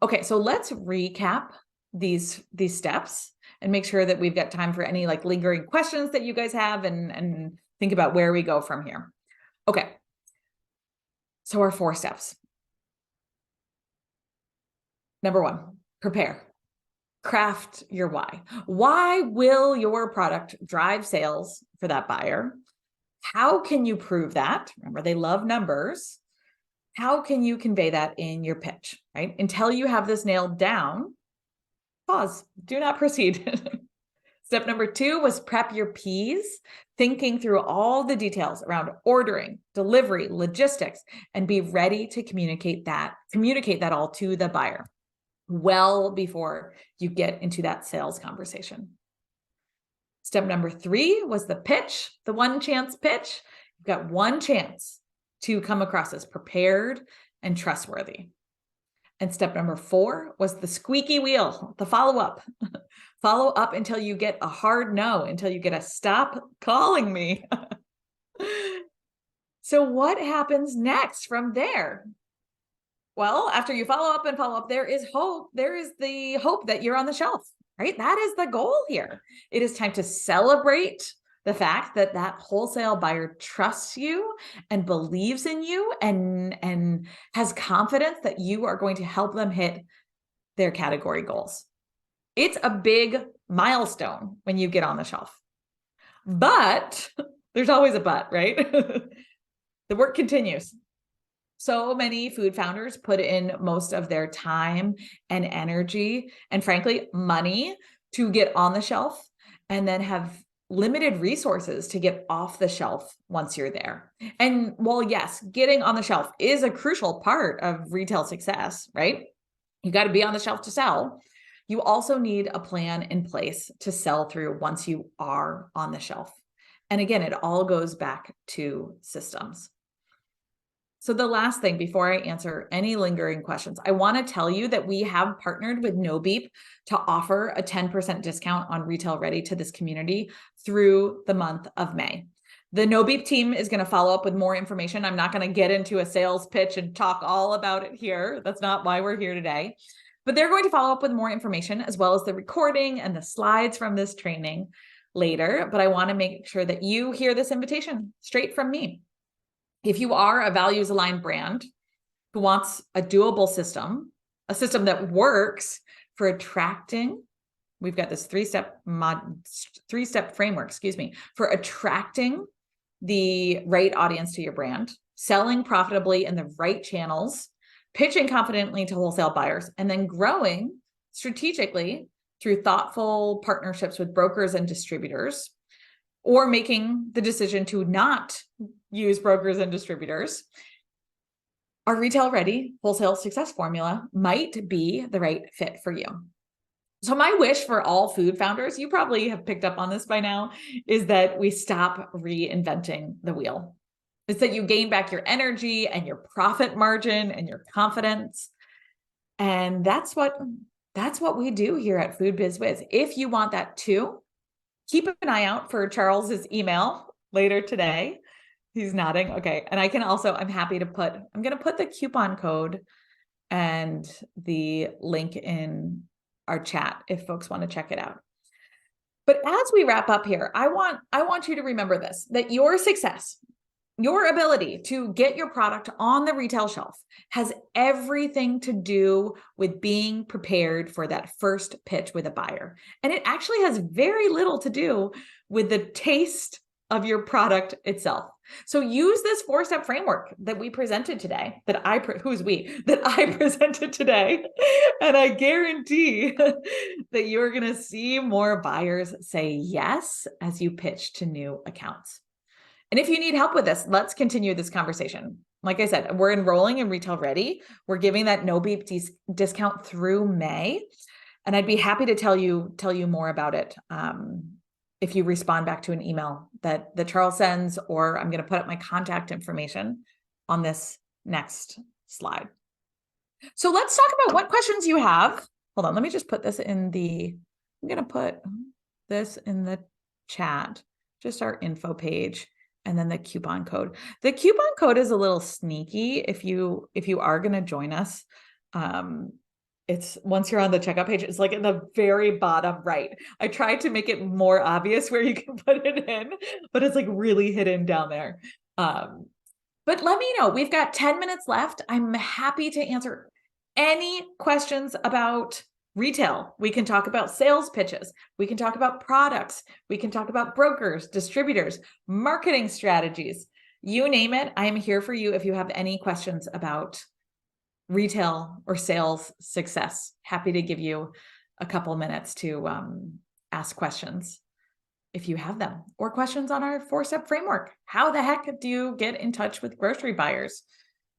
Okay, so let's recap these steps and make sure that we've got time for any like lingering questions that you guys have and think about where we go from here. Okay, so our 4 steps. Number 1, prepare. Craft your why. Why will your product drive sales for that buyer? How can you prove that? Remember, they love numbers. How can you convey that in your pitch, right? Until you have this nailed down, pause, do not proceed. Step number 2 was prep your Ps, thinking through all the details around ordering, delivery, logistics, and be ready to communicate that all to the buyer well before you get into that sales conversation. Step number 3 was the pitch, the one chance pitch. You've got one chance to come across as prepared and trustworthy. And step number 4 was the squeaky wheel, the follow-up. Follow up until you get a hard no, until you get a stop calling me. So what happens next from there? Well, after you follow up, there is hope. There is the hope that you're on the shelf, right? That is the goal here. It is time to celebrate the fact that that wholesale buyer trusts you and believes in you and has confidence that you are going to help them hit their category goals. It's a big milestone when you get on the shelf. But there's always a but, right? The work continues. So many food founders put in most of their time and energy and frankly, money to get on the shelf and then have limited resources to get off the shelf once you're there. And while yes, getting on the shelf is a crucial part of retail success, right? You got to be on the shelf to sell. You also need a plan in place to sell through once you are on the shelf. And again, it all goes back to systems. So the last thing before I answer any lingering questions, I want to tell you that we have partnered with No Beep to offer a 10% discount on Retail Ready to this community through the month of May. The No Beep team is going to follow up with more information. I'm not going to get into a sales pitch and talk all about it here. That's not why we're here today. But they're going to follow up with more information, as well as the recording and the slides from this training later. But I want to make sure that you hear this invitation straight from me. If you are a values-aligned brand who wants a doable system, a system that works for attracting, we've got this three-step framework, for attracting the right audience to your brand, selling profitably in the right channels, pitching confidently to wholesale buyers, and then growing strategically through thoughtful partnerships with brokers and distributors, or making the decision to not use brokers and distributors, our retail-ready wholesale success formula might be the right fit for you. So my wish for all food founders, you probably have picked up on this by now, is that we stop reinventing the wheel. It's that you gain back your energy and your profit margin and your confidence. And that's what we do here at Food Biz Wiz. If you want that too, keep an eye out for Charles's email later today. He's nodding. Okay. And I'm going to put the coupon code and the link in our chat if folks want to check it out. But as we wrap up here, I want you to remember this, that your success, your ability to get your product on the retail shelf has everything to do with being prepared for that first pitch with a buyer. And it actually has very little to do with the taste of your product itself. So use this 4-step framework that we presented today, that I presented today. And I guarantee that you're going to see more buyers say yes as you pitch to new accounts. And if you need help with this, let's continue this conversation. Like I said, we're enrolling in Retail Ready. We're giving that no beep discount through May. And I'd be happy to tell you more about it if you respond back to an email that Charles sends, or I'm going to put up my contact information on this next slide. So let's talk about what questions you have. Hold on, let me just put this I'm going to put this in the chat, just our info page, and then the coupon code. The coupon code is a little sneaky if you are going to join us. It's once you're on the checkout page, it's like in the very bottom right. I tried to make it more obvious where you can put it in, but it's like really hidden down there. But let me know. We've got 10 minutes left. I'm happy to answer any questions about retail. We can talk about sales pitches. We can talk about products. We can talk about brokers, distributors, marketing strategies. You name it. I am here for you if you have any questions about retail or sales success. Happy to give you a couple minutes to ask questions if you have them, or questions on our 4-step framework. How the heck do you get in touch with grocery buyers?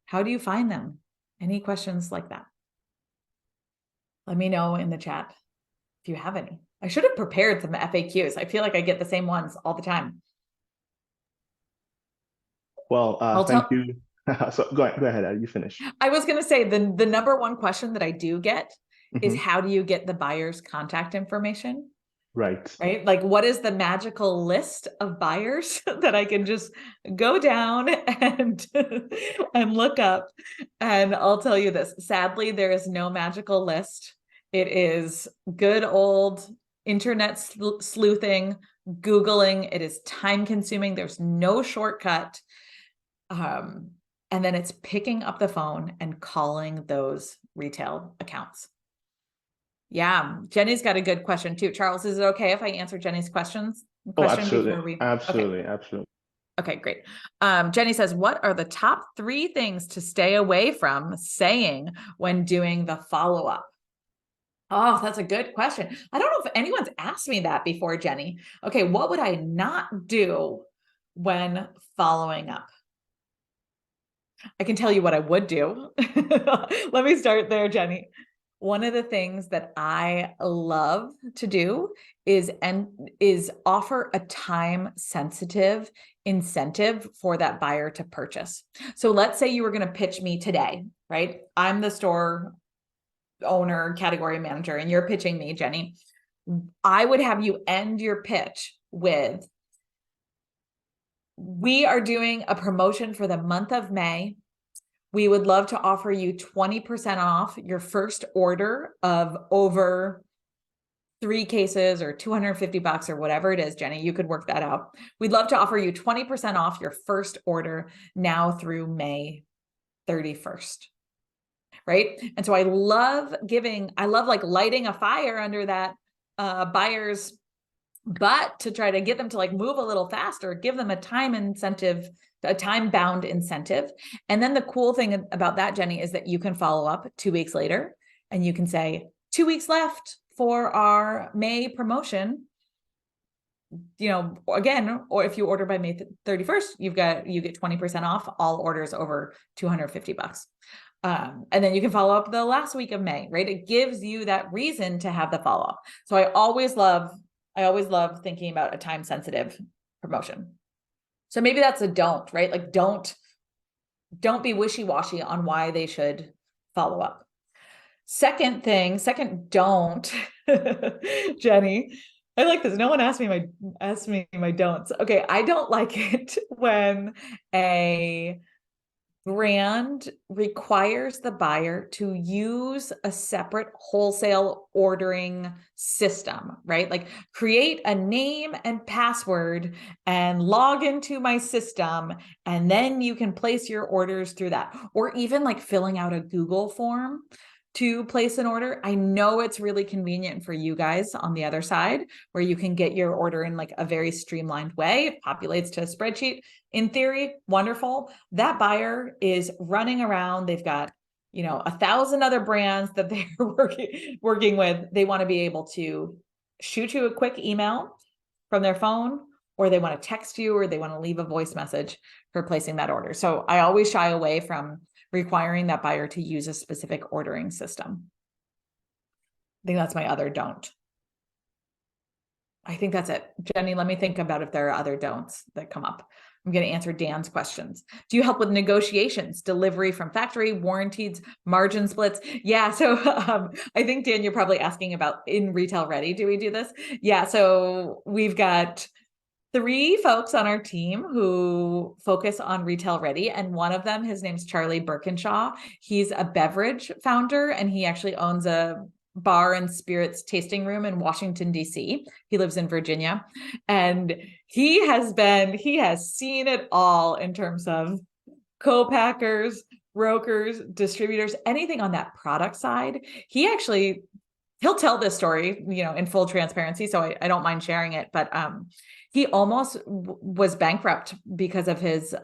How do you find them? Any questions like that? Let me know in the chat if you have any. I should have prepared some FAQs. I feel like I get the same ones all the time. Well, thank you. So go ahead, you finish. I was going to say the number one question that I do get is, how do you get the buyer's contact information? Right. Like, what is the magical list of buyers that I can just go down and look up? And I'll tell you this, sadly, there is no magical list. It is good old internet sleuthing, Googling. It is time consuming. There's no shortcut. And then it's picking up the phone and calling those retail accounts. Yeah, Jenny's got a good question too. Charles, is it okay if I answer Jenny's question absolutely. Absolutely. Okay, great. Jenny says, what are the top 3 things to stay away from saying when doing the follow-up? Oh, that's a good question. I don't know if anyone's asked me that before, Jenny. Okay, what would I not do when following up? I can tell you what I would do. Let me start there, Jenny. One of the things that I love to do is offer a time-sensitive incentive for that buyer to purchase. So let's say you were going to pitch me today, right? I'm the store owner, category manager, and you're pitching me, Jenny. I would have you end your pitch with, we are doing a promotion for the month of May. We would love to offer you 20% off your first order of over 3 cases or $250 or whatever it is, Jenny, you could work that out. We'd love to offer you 20% off your first order now through May 31st. Right. And so I love like lighting a fire under that buyer's butt to try to get them to like move a little faster, give them a time incentive, a time-bound incentive. And then the cool thing about that, Jenny, is that you can follow up 2 weeks later and you can say 2 weeks left for our May promotion. Again, or if you order by May 31st, you get 20% off all orders over $250. And then you can follow up the last week of May, right? It gives you that reason to have the follow-up. So I always love thinking about a time-sensitive promotion. So maybe that's a don't, right? Like don't be wishy-washy on why they should follow up. Second don't, Jenny, I like this. No one asked me my don'ts. Okay. I don't like it when a brand requires the buyer to use a separate wholesale ordering system, right? Like create a name and password and log into my system, and then you can place your orders through that. Or even like filling out a Google form to place an order. I know it's really convenient for you guys on the other side where you can get your order in like a very streamlined way. It populates to a spreadsheet. In theory, wonderful. That buyer is running around. They've got, 1,000 other brands that they're working with. They want to be able to shoot you a quick email from their phone, or they want to text you, or they want to leave a voice message for placing that order. So I always shy away from requiring that buyer to use a specific ordering system. I think that's my other don't. I think that's it. Jenny, let me think about if there are other don'ts that come up. I'm going to answer Dan's questions. Do you help with negotiations, delivery from factory, warranties, margin splits? Yeah. So I think, Dan, you're probably asking about in Retail Ready. Do we do this? Yeah. So we've got 3 folks on our team who focus on Retail Ready. And one of them, his name's Charlie Birkinshaw. He's a beverage founder, and he actually owns a bar and spirits tasting room in Washington, D.C. He lives in Virginia. And he has seen it all in terms of co-packers, brokers, distributors, anything on that product side. He'll tell this story, in full transparency. So I don't mind sharing it, but he almost was bankrupt because of his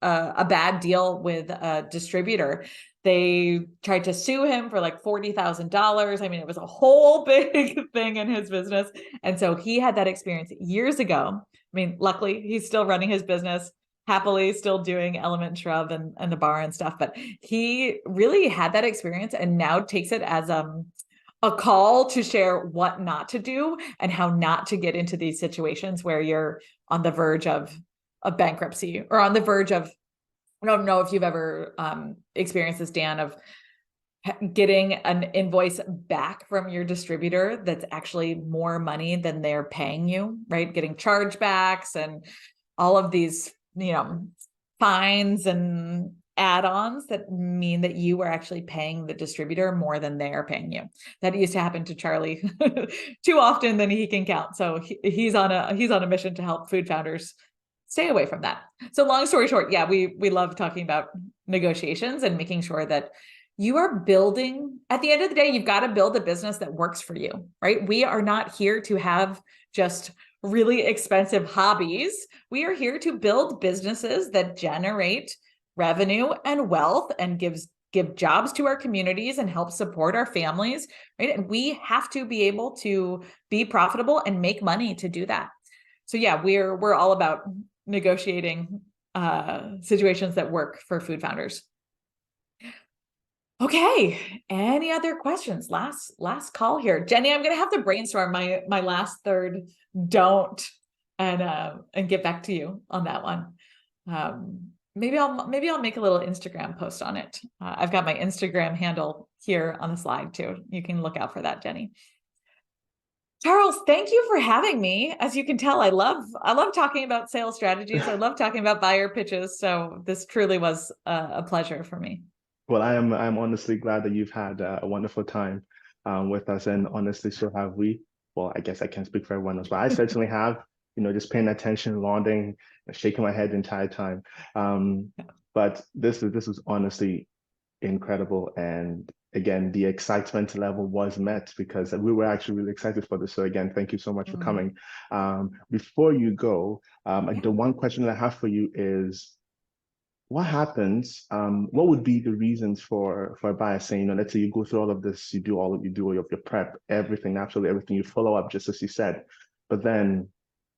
a bad deal with a distributor. They tried to sue him for like $40,000. I mean, it was a whole big thing in his business. And so he had that experience years ago. I mean, luckily he's still running his business, happily still doing Element Shrub and the bar and stuff, but he really had that experience and now takes it as a call to share what not to do and how not to get into these situations where you're on the verge of bankruptcy or on the verge of, I don't know if you've ever experienced this, Dan, of getting an invoice back from your distributor that's actually more money than they're paying you, right? Getting chargebacks and all of these, fines and add-ons that mean that you are actually paying the distributor more than they're paying you. That used to happen to Charlie too often than he can count. So he's on a mission to help food founders stay away from that. So long story short, yeah, we love talking about negotiations and making sure that you are building, at the end of the day, you've got to build a business that works for you, right? We are not here to have just really expensive hobbies. We are here to build businesses that generate revenue and wealth and give jobs to our communities and help support our families, right? And we have to be able to be profitable and make money to do that. So yeah, we're all about negotiating situations that work for food founders. Okay, any other questions? Last call here. Jenny, I'm gonna have to brainstorm my last third don't and get back to you on that one. Maybe I'll make a little Instagram post on it. I've got my Instagram handle here on the slide too. You can look out for that, Jenny. Charles, thank you for having me. As you can tell, I love talking about sales strategies. I love talking about buyer pitches. So this truly was a pleasure for me. Well, I'm honestly glad that you've had a wonderful time with us, and honestly, so have we. Well, I guess I can't speak for everyone else, but I certainly have. Just paying attention, nodding, and shaking my head the entire time. But this was honestly incredible, and again, the excitement level was met because we were actually really excited for this. So again, thank you so much for coming. Before you go, the one question that I have for you is, what happens, what would be the reasons for a buyer saying, let's say you go through all of this, you do your prep, everything, absolutely everything, you follow up just as you said, but then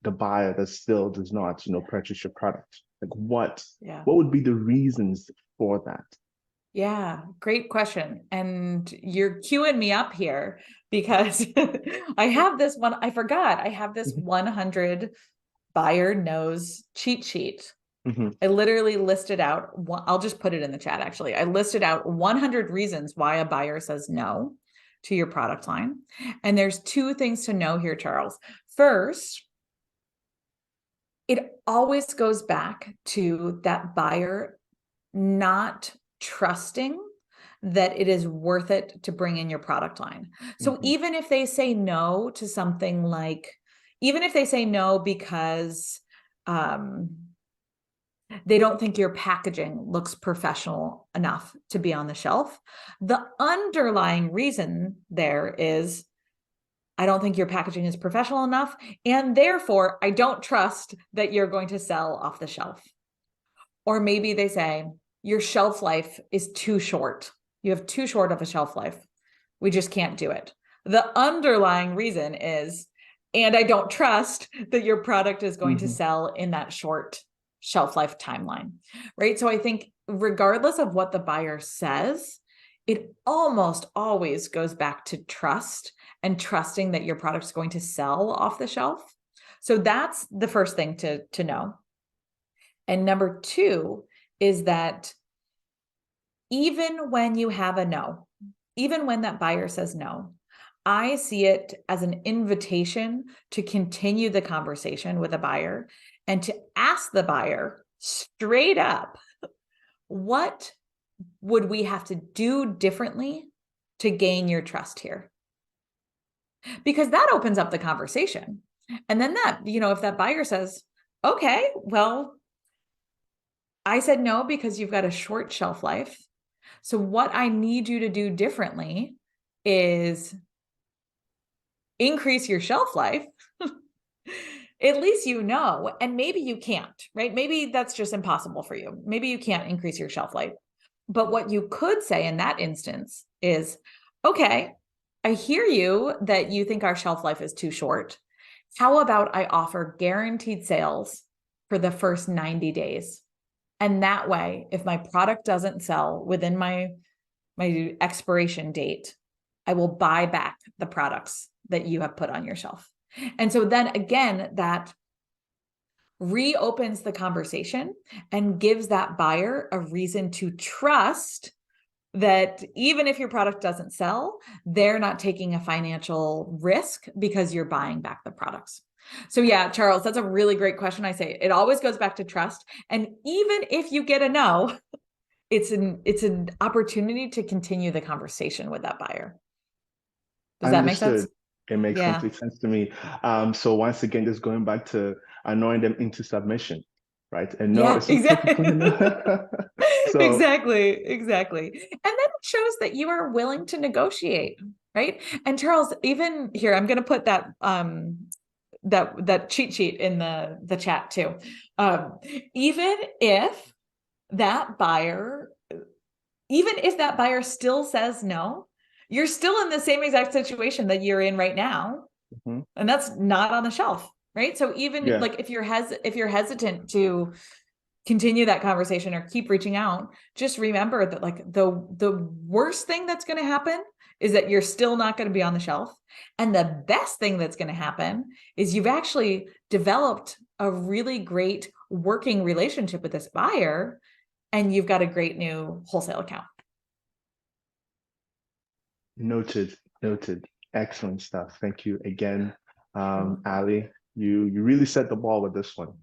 the buyer that still does not, purchase your product. Like what would be the reasons for that? Yeah, great question. And you're queuing me up here because I have this one, I forgot, I have this 100 buyer knows cheat sheet. I literally listed out, I'll just put it in the chat actually. I listed out 100 reasons why a buyer says no to your product line. And there's two things to know here, Charles. First, it always goes back to that buyer not trusting that it is worth it to bring in your product line. So even if they say no to something like, even if they say no because they don't think your packaging looks professional enough to be on the shelf, the underlying reason there is, I don't think your packaging is professional enough, and therefore I don't trust that you're going to sell off the shelf. Or maybe they say, your shelf life is too short. You have too short of a shelf life. We just can't do it. The underlying reason is, and I don't trust that your product is going to sell in that short shelf life timeline, right? So I think regardless of what the buyer says, it almost always goes back to trust and trusting that your product is going to sell off the shelf. So that's the first thing to know. And number two is that even when you have a no, even when that buyer says no, I see it as an invitation to continue the conversation with a buyer and to ask the buyer straight up, what would we have to do differently to gain your trust here? Because that opens up the conversation. And then that, if that buyer says, okay, well, I said no because you've got a short shelf life. So what I need you to do differently is increase your shelf life. At least and maybe you can't, right? Maybe that's just impossible for you. Maybe you can't increase your shelf life. But what you could say in that instance is, okay, I hear you that you think our shelf life is too short. How about I offer guaranteed sales for the first 90 days? And that way, if my product doesn't sell within my expiration date, I will buy back the products that you have put on your shelf. And so then again, that reopens the conversation and gives that buyer a reason to trust that even if your product doesn't sell, they're not taking a financial risk because you're buying back the products. So yeah, Charles, that's a really great question. I say it always goes back to trust. And even if you get a no, it's an opportunity to continue the conversation with that buyer. Does that make sense? It makes complete sense to me. So once again, just going back to annoying them into submission, right? And no, it's exactly. So, exactly. And then it shows that you are willing to negotiate, right? And Charles, even here, I'm going to put that that cheat sheet in the chat too. Even if that buyer still says no, you're still in the same exact situation that you're in right now. And that's not on the shelf, right? So even like if you're hesitant to continue that conversation or keep reaching out, just remember that like the worst thing that's going to happen is that you're still not going to be on the shelf. And the best thing that's going to happen is you've actually developed a really great working relationship with this buyer, and you've got a great new wholesale account. Noted. Excellent stuff. Thank you again, Alli. You really set the ball with this one.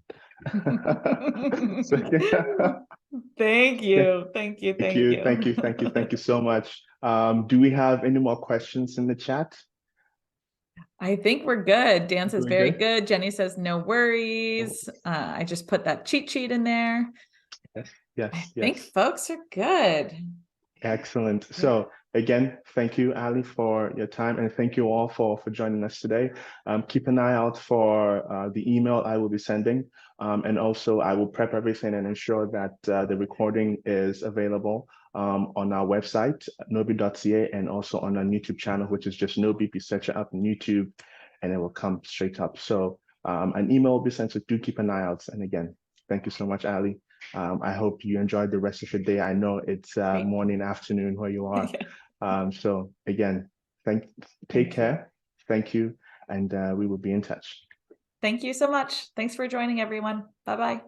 Thank you. Thank you. Thank you so much. Do we have any more questions in the chat? I think we're good. Dan says We're very good? good. Jenny says no worries. I just put that cheat sheet in there. Yes. I think folks are good. Excellent. So again, thank you, Alli, for your time, and thank you all for joining us today. Keep an eye out for the email I will be sending, and also I will prep everything and ensure that the recording is available on our website, nobi.ca, and also on our YouTube channel, which is just Nobi. You search it up on YouTube, and it will come straight up. So an email will be sent, so do keep an eye out. And again, thank you so much, Alli. I hope you enjoyed the rest of your day. I know it's morning, afternoon where you are. So again, take care. Thank you. And we will be in touch. Thank you so much. Thanks for joining, everyone. Bye-bye.